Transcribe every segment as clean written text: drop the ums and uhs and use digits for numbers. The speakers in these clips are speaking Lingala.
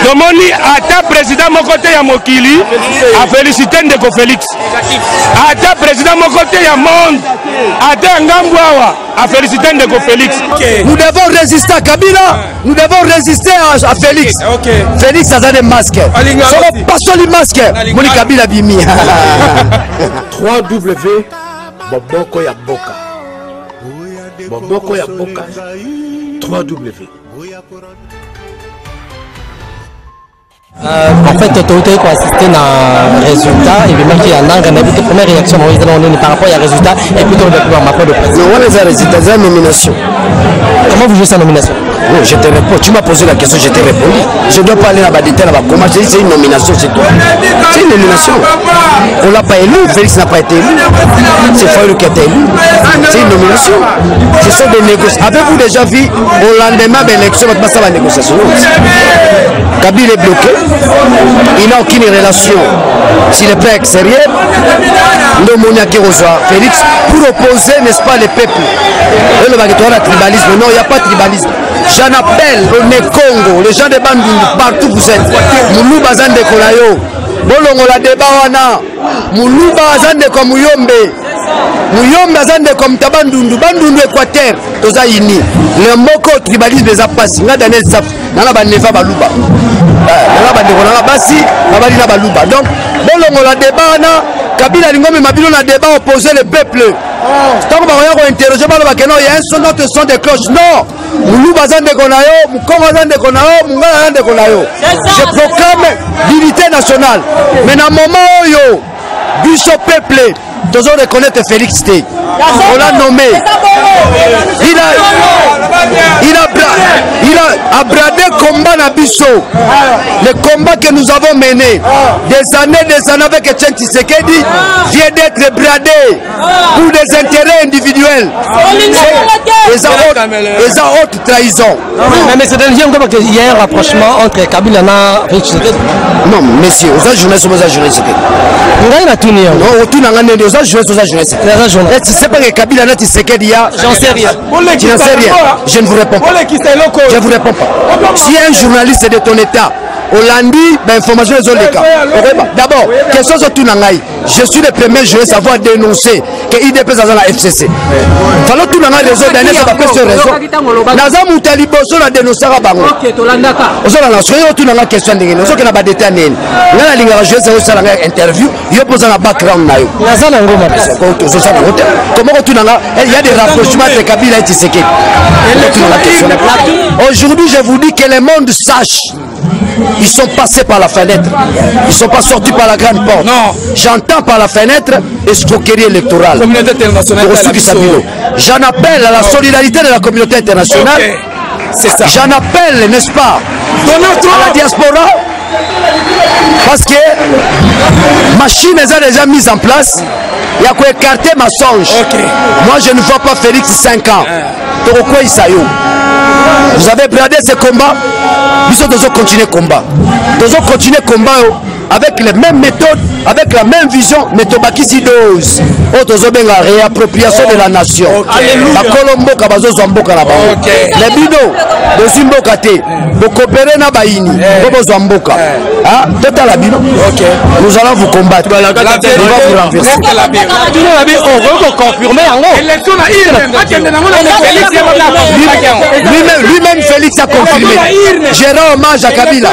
Domoni ata président mon côté ya Mokili a félicité Ndeko Félix. Ata président mon côté ya Monde ata Ngambwawa a félicité Ndeko Félix. Nous devons résister à Kabila, nous devons résister à Félix. Félix a des masques. Solo pas les masques. Moni Kabila bimi. 3W Boboko ya Boka. Boboko ya Boka. 3W. En fait, l'autorité qui a assisté à un résultat, et même qui a une première réaction par rapport à un résultat, et plutôt ma part de président. Non, les résultats, c'est une nomination. Comment vous jouez sa nomination? Oui, je te réponds. Tu m'as posé la question, je t'ai répondu. Je ne dois pas aller là-bas détail là-bas. Comment c'est une nomination, c'est tout. C'est une nomination. On ne l'a pas élu, Félix n'a pas été élu. C'est Fayou qui a été élu. C'est une nomination. Ce sont des négociations. Avez-vous déjà vu au lendemain de l'élection, ça va négociation? Kabila est bloqué. Il n'a aucune relation sur le plan extérieur. Ndomonia qui reçoit Félix pour opposer, n'est-ce pas, les peuples. Et le tribalisme. Non, il n'y a pas de tribalisme. J'en appelle au Nekongo, les gens de Bandundu, partout vous êtes. Moulou Bazan de Kolayo. Bolongo la débat wana. Moulou Bazan de Komuyombe. Muyombe Bazan de Kom Tabandundu. Bandundu Équateur. Toza Yini. Le moko tribalisme des apassi. Nga Daniel Saf. Nana Baneva Baluba. Nana Bandeko Nana Basi. Nabalina Baluba. Donc, bolongo la débat wana. Kabila Lingome Mabilo na débat opposé le peuple. Tant qu'on va interroger, il y a un son autre son de cloche. Non, Moulou Bazan de Konayo, Moukongo Bazan de Konayo, Moungana de Konayo. Je proclame l'unité nationale. Mais dans le moment où Bishop peuple, nous allons reconnaître Félix T. On l'a nommé. Il a abradé combat Nabiso. Le combat que nous avons mené des années avec Etienne Tshisekedi vient d'être bradé pour des intérêts individuels. Les autres trahisons. Mais c'est un lien qu'il y a un rapprochement entre Kabila et Félix Tshisekedi. Non, messieurs, aux jeunesse, aux jeunesse. Non, tout n'a rien de aux jeunesse. Tu sais pas que Kabila n'a Tshisekedi. J'en sais rien. Tu n'en sais rien. Je ne vous réponds pas. Je ne vous réponds pas. Si un journaliste de ton état, Hollandi, l'information est cas. D'abord, question sur tout nangai. Je suis le premier journaliste à avoir dénoncé que IDP est dans la FCC. Fallait tout nangai réseau d'année, ça va faire ce réseau. Nazam Moutaliboso l'a dénoncé à Bango. Ok, Tolandaka. Soyez tout nangai question de nous. Soyez n'a pas détaillé. Là, la ligne journaliste c'est ça interview. Il y a posé un background naïo. Comment tout nangai? Il y a des rapprochements de Kabila et Tshisekedi. Aujourd'hui, je vous dis que le monde sache. Ils sont passés par la fenêtre. Ils ne sont pas sortis par la grande porte. Non. J'entends par la fenêtre escroquerie électorale. Communauté internationale. J'en appelle à la solidarité de la communauté internationale. Okay. C'est ça. J'en appelle, n'est-ce pas, à la diaspora. Parce que machine est déjà mise en place. Il y a quoi écarter ma songe. Okay. Moi, je ne vois pas Félix 5 ans. Pourquoi il s'aille? Vous avez bradé ce combat. Nous devons continuer le combat. Nous devons continuer le combat avec les mêmes méthodes, avec la même vision. Mais Tobakisi dose. Nous avons la réappropriation de la nation. La Colombo Kabazo Zamboka là-bas. Les bidos de Zimbokate. Vous coopérez na Baini. Bobo Zamboka. Ah, total la bino. Nous allons vous combattre. On va vous renverser. On veut confirmer en Lui-même Félix a confirmé. J'ai rendu hommage à Kabila.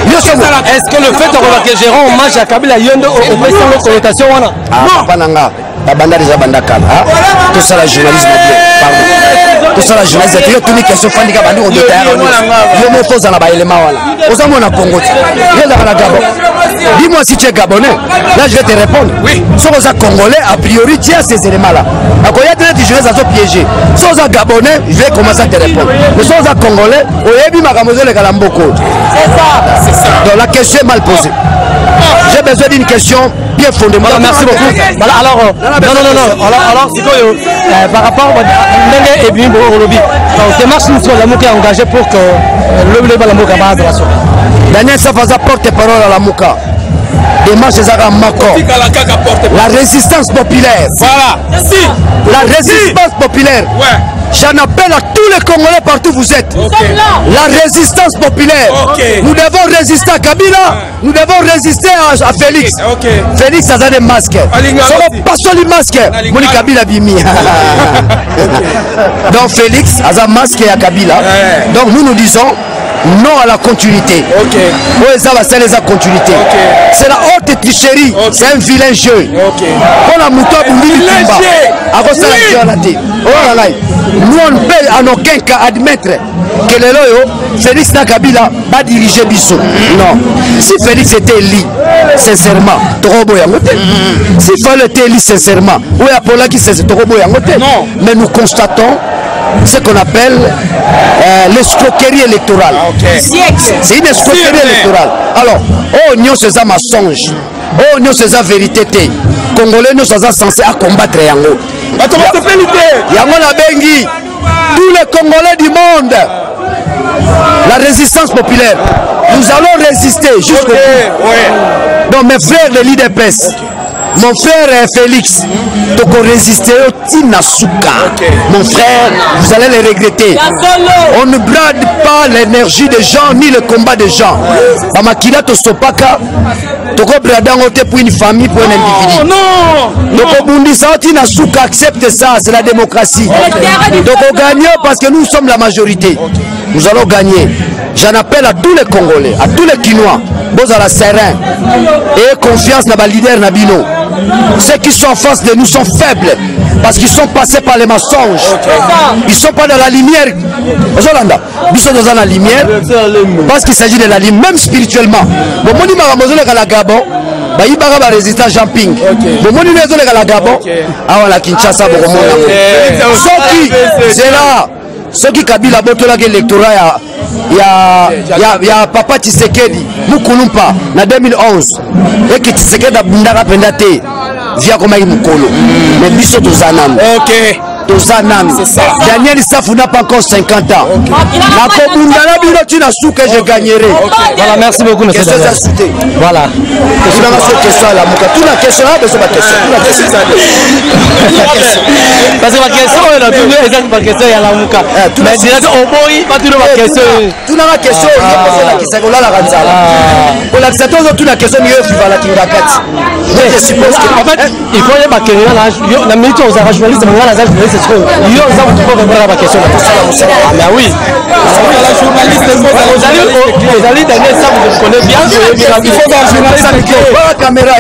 Est-ce que le fait que j'ai rendu hommage à Kabila a une connotation? Non, pas nanga. La bande des abandakala. Tout ça la journalisme. Pardon. Tout ça la journalisme. Tu as toutes les questions fandiga bandi au détail. Yo me pose dans la élément là. Aux amours na Congo. Viens dans la Gabon. Dis-moi si tu es gabonais. Là je vais te répondre. Oui. Si vous êtes congolais, a priori tu as ces éléments là. Quand il y a des journalistes à se piéger. Si vous êtes gabonais, je vais commencer à te répondre. Mais si vous êtes congolais, au yebi makamozo le kalamboko. C'est ça. Donc la question est mal posée. J'ai besoin d'une question bien fondée. Merci beaucoup. Voilà, alors, non. Alors, c'est quoi par rapport à et bien Olobi. Donc, démarche nous sommes la engagé pour que le Balamoka va de la sorte. Daniel Safaza porte-parole à la Mouka. Démarche Zara Mako. La résistance populaire. Voilà. La résistance populaire. J'en appelle à tous tous les Congolais partout vous êtes. La résistance populaire. Nous devons résister à Kabila, nous devons résister à Félix. Félix a des masques. Pas seulement les masques. Moni Kabila bimi. Donc Félix a un masque à Kabila. Donc nous disons non à la continuité. Ça va ser la continuité. C'est la haute tricherie. C'est un vilain jeu. On a mouton nous on ne peut en aucun cas admettre que le loyo Félix Kabila va diriger Bissau. Non. Si Félix était élu sincèrement, si Félix était élu sincèrement, oui Apollo qui c'est non. Mais nous constatons ce qu'on appelle l'escroquerie électorale. C'est une escroquerie électorale. Alors, oh, nous c'est un mensonge. Oh, nous c'est la vérité. Congolais, nous sommes censés combattre Yango. Yango la bengi. Tous les Congolais du monde. La résistance populaire. Nous allons résister jusqu'au bout. Donc, mes frères de l'IDPS. Mon frère Félix, donc on résistait au Tinasuka. Mon frère, vous allez les regretter. On ne brade pas l'énergie des gens ni le combat des gens. Bamakila Tostopaka, toko bradangote pour une famille, pour un individu. Donc au Bundisa Tinasuka accepte ça, c'est la démocratie. Donc on gagne parce que nous sommes la majorité. Nous allons gagner. J'en appelle à tous les Congolais, à tous les Kinois, Bozala serein et confiance dans les leaders Nabino. Ceux qui sont en face de nous sont faibles parce qu'ils sont passés par les mensonges. Ils ne sont pas dans la lumière. Ils sont dans la lumière parce qu'il s'agit de la lumière, même spirituellement. Bon, moi, je la Gabon. Il y a résistant jumping. Bon, moi, je la Gabon. Ah, la Kinshasa, c'est là. Ceux qui Kabila Botola électorat, il y a Papa Tshisekedi, Mukulumpa, en 2011. Et que Tshisekedi a bundara pendate via comme Mukolo. Mais biso tozanam. Daniel Safou n'a pas encore 50 ans. Je gagnerai. Voilà, merci beaucoup, monsieur. Voilà. Parce que ma question est la première question, ma question est à la Mouka. Mais direct au boy, pas tout le question. Tout la question, la question est la Ranzala. Pour l'acceptation de toute la question, il faut la Kingakat. Je suppose que. En fait, il faut y avoir quelqu'un là. La minute où on a journaliste, on a la journaliste. Ah mais oui. La journaliste vous allez Daniel ça vous connaissez bien. Il faut un journaliste avec la caméra.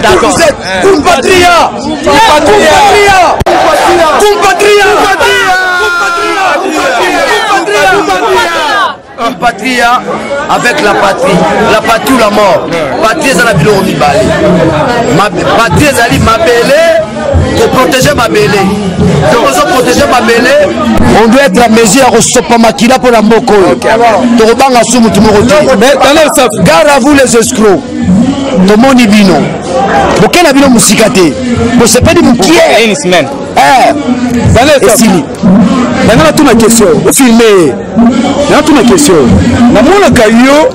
D'accord. Vous êtes Kumpatria. Patria avec la patrie ou la mort. Patrie c'est la ville où on y balait. Patrie c'est ma belle. Pour protéger ma belle. Pour protéger ma belle, on doit être la mesure à recevoir Makila pour la Mboko. Torobanga Sumu Tumorote. Gare à vous les escrocs. Tomoni Bino. Pourquoi la Bino Mousikate? Vous savez pas de Moukier. Une semaine. Maintenant, toute ma question. Vous filmez. Maintenant, toute ma question. Maman Kayo.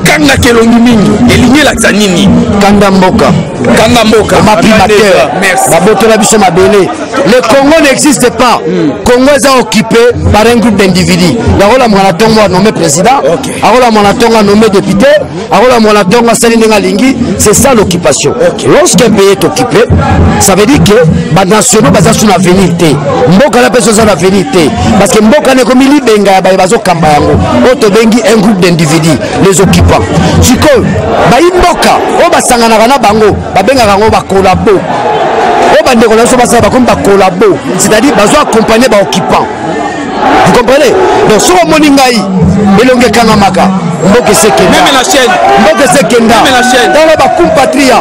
Kanga kelongi mingi elinye la zanini kanga mboka ma primateur babotola biso mabele. Le Congo n'existe pas. Congo est occupé par un groupe d'individus. Yarola Mwanatongo a nommé président, Arola Mwanatongo a nommé député, Arola Mwanatongo a salinga lingi. C'est ça l'occupation. Lorsqu'un pays est occupé, ça veut dire que les nationaux basent sur l'avenir. Mboka la personne sur l'avenir. Parce que Mboka n'est comme il benga bazo kambayango. Auto bengi un groupe d'individus. Les occupants. Chiko, Mboka, Oba Sanganagana Bango, Babenga Rango Bakolabo. Oba Ndekolaso Basaba comme Bakolabo. C'est-à-dire, bazo accompagné par occupants. Vous comprenez? Donc, sur Moningaï, Elonge Kangamaka, Mboke Sekenda. Même la chaîne. Mboke Sekenda. Même la chaîne. Dans la Kumpatria.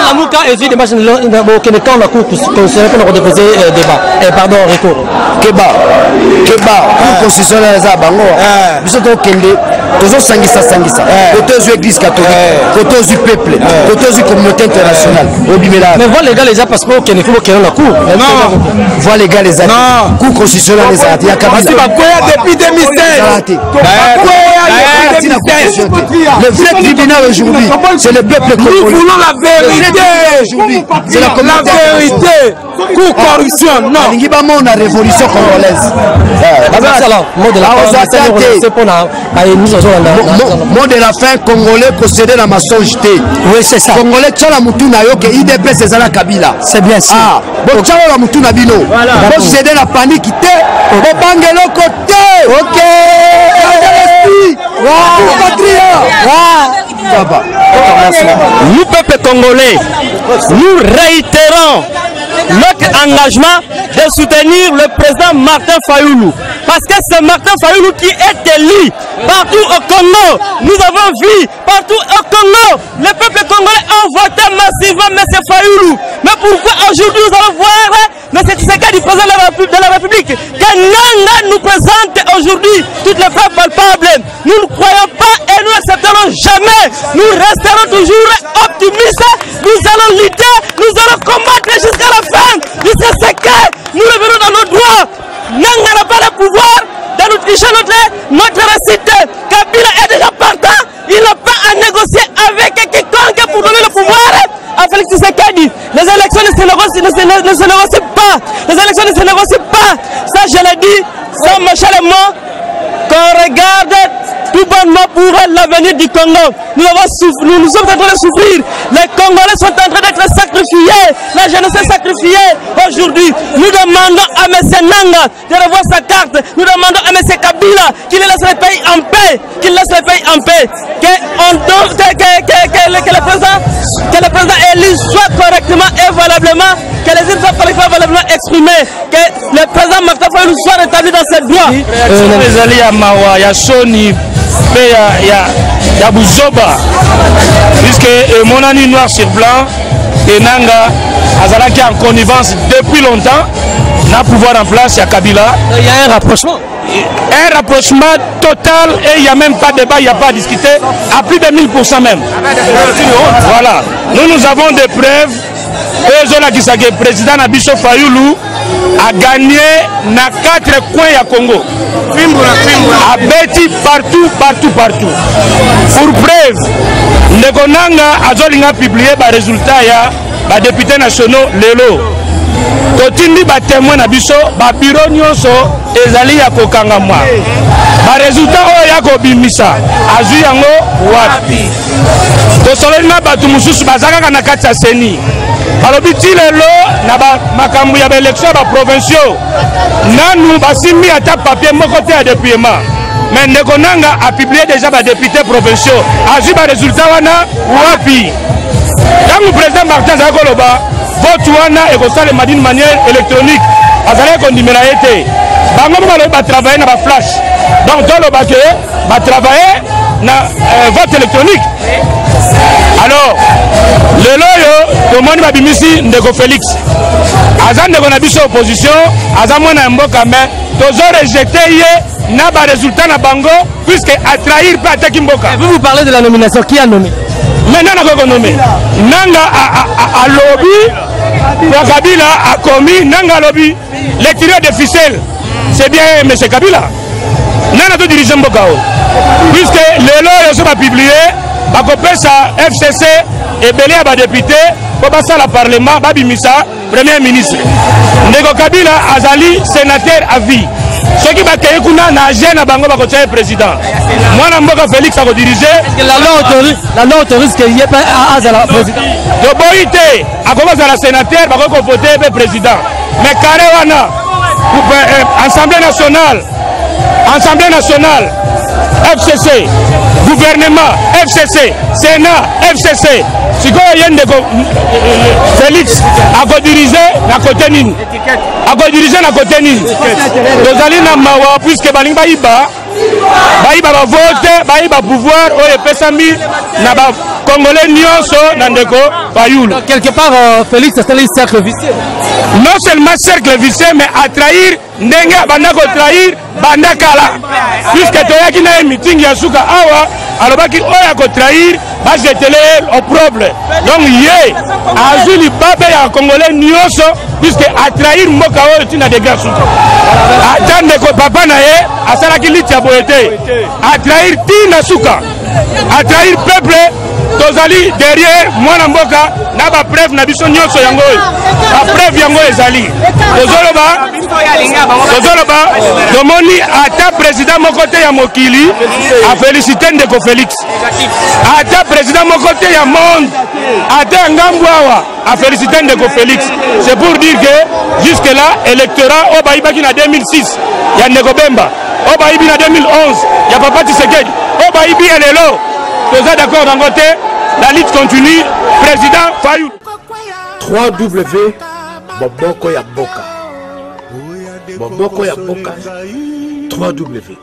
La Mouka et puis des machines quand la cour constitutionnelle pour reposer débat. Pardon, recours. Keba, cour constitutionnelle à Bango. Nous sommes au Kende, nous sangisa. Côté aux églises catholiques, côté aux peuple, côté aux communautés internationales. Mais voilà les gars, les gens parce que Kende, il faut qu'il y ait la cour. Non, voilà les gars, les cour constitutionnelle les arrêtés. Depuis 2016. Le vrai tribunal aujourd'hui, c'est le peuple congolais. Nous voulons la vérité. C'est la vérité. Coup corruption, non. Il y a une révolution congolaise. Mot de la fin, Congolais concédé la maçonneté. Oui, c'est ça. Congolais, tu as la moutuna yoke, IDP, c'est ça la Kabila. C'est bien ça. Ah, bon, tu as la moutuna bino. Bon, céder la panique, bon, bangelo côté. Ok. Nous, peuple congolais, nous réitérons notre engagement de soutenir le président Martin Fayoulou. Parce que c'est Martin Fayoulou qui est élu partout au Congo. Nous avons vu partout au Congo, le peuple congolais a voté massivement M. Fayoulou. Mais pourquoi aujourd'hui nous allons voir M. Tshisekedi, président de la République, que Nanga nous présente aujourd'hui toutes les preuves palpables. Nous ne croyons pas et nous n'accepterons jamais. Nous resterons toujours optimistes. Nous allons lutter, nous allons combattre jusqu'à la fin. Jusqu'à ce que nous revenons dans nos droits. Nanga n'a pas le pouvoir de nous tricher notre récite. Kabila est déjà partant. Il n'a pas à négocier avec quiconque pour donner le pouvoir à Félix Tshisekedi. Les élections ne se négocient pas. Les élections ne se négocient pas. Ça, je l'ai dit, sans méchant les mots, qu'on regarde tout bonnement pour l'avenir du Congo. Nous sommes en train de souffrir. Les Congolais sont en train d'être sacrifiés. La jeunesse est sacrifiée. Aujourd'hui, nous demandons à M. Nanga de revoir sa carte. Nous demandons à M. Kabila qu'il laisse le pays en paix. Qu'il laisse le pays en paix. Que le président élu soit correctement et valablement. Que les îles soient valablement exprimées. Que le président Martin Fayoulou soit rétabli dans ses droits. Il y a Bouzoba, puisque mon ami noir sur blanc, et Nanga, Azalaki en connivence depuis longtemps, n'a pouvoir en place, il y a Kabila. Il y a un rapprochement. Un rapprochement total et il n'y a même pas de débat, il n'y a pas à discuter, à plus de 1000% même. Voilà, nous avons des preuves. Le président Nabiso Fayoulou a gagné na 4 coins à Congo. A bêti partout. Pour preuve, Ndekonanga a publié les résultats des députés nationaux Lelo. Totindi ba témoin na biso ba bureau nyonso ezali ya kokanga mwa. Ba résultat oyo ya kobimisa azui yango wapi. To soleli na batu mususu bazaka na kati ya seni. Balobi ti lelo na ba makambu ya ba élection ba provinciaux. Nanu basimi ata papier moko te ya dépouillement. Mais Ndekonanga a publié déjà ba députés provinciaux. Azui ba résultat wana wapi. Quand le président Martin Zakoloba vote wana et constate d'une manière électronique, azalé qu'on dit bango va travailler dans la flash. Donc dans le baquet, va travailler dans vote électronique. Alors, le loyo, tout le monde va bimisi Ndeko Félix. Azan de konabiso opposition, azan mona mboka mais tozo rejeté yé n'a pas résultat na bango puisque a trahir pas attaquer mboka. Vous parlez de la nomination, qui a nommé? Maintenant, on a nommé. Nanga a lobby, Kabila a commis, Nanga a lobby, les tireurs de ficelles. C'est bien M. Kabila. Nanga tout dirigeant Bokao. Puisque les lois sont publiés, Bakopesa, FCC et Belé a député, pour passer à la Parlement, Babimisa, Premier ministre. Ndeko Kabila Azali, sénateur à vie. Ce qui va créer na gêne à Bango Bakotia président. Moi, Namboka Félix a dirigé. La loi autorise qu'il n'y ait pas à la président. De Boïté, à commencer à la sénateur, Bako voter le président. Mais Karewana, Assemblée nationale, FCC, gouvernement, FCC, Sénat, FCC. Si vous Félix a dirigé la côté Nini. A dirigé la côté Nini. Nous allons mawa puisque Baling Baïba va voter, Baïba pouvoir, au Pesami, n'a pas Congolais Nyonso, Nandeko, Fayoulou. Quelque part, Félix, c'est un cercle vicieux. Non seulement cercle vicieux, mais à trahir, Nenga, Bandako trahir, Bandakala. Puisque tu as un meeting, Yasuka Awa, alobaki oyo akotrahir bajetele opprobre. Donc ye azwi libabe ya congolais nyonso puisque atrahir mboka oyo tina de guerre suka. Ata ndeko papa na ye asalaki liti ya boye te, atrahir tina suka, atrahir peuple. Tozali derrière mwana mboka na ba preuve na biso nyonso yango oyo. Ba preuve yango ezali. Tozoloba tomoni ata président moko te ya mokili a félicité ndeko Félix. Ata président moko te ya monde ata ngambu awa a félicité ndeko Félix. C'est pour dire que jusque là électorat obayibaki na 2006 ya ndeko Bemba, obayibi na 2011 ya papa Tshisekedi, obayibi elelo. Toza d'accord dans côté, la lutte continue, président Fayou. 3W Boboko ya Boka. Boboko ya Boka. 3W.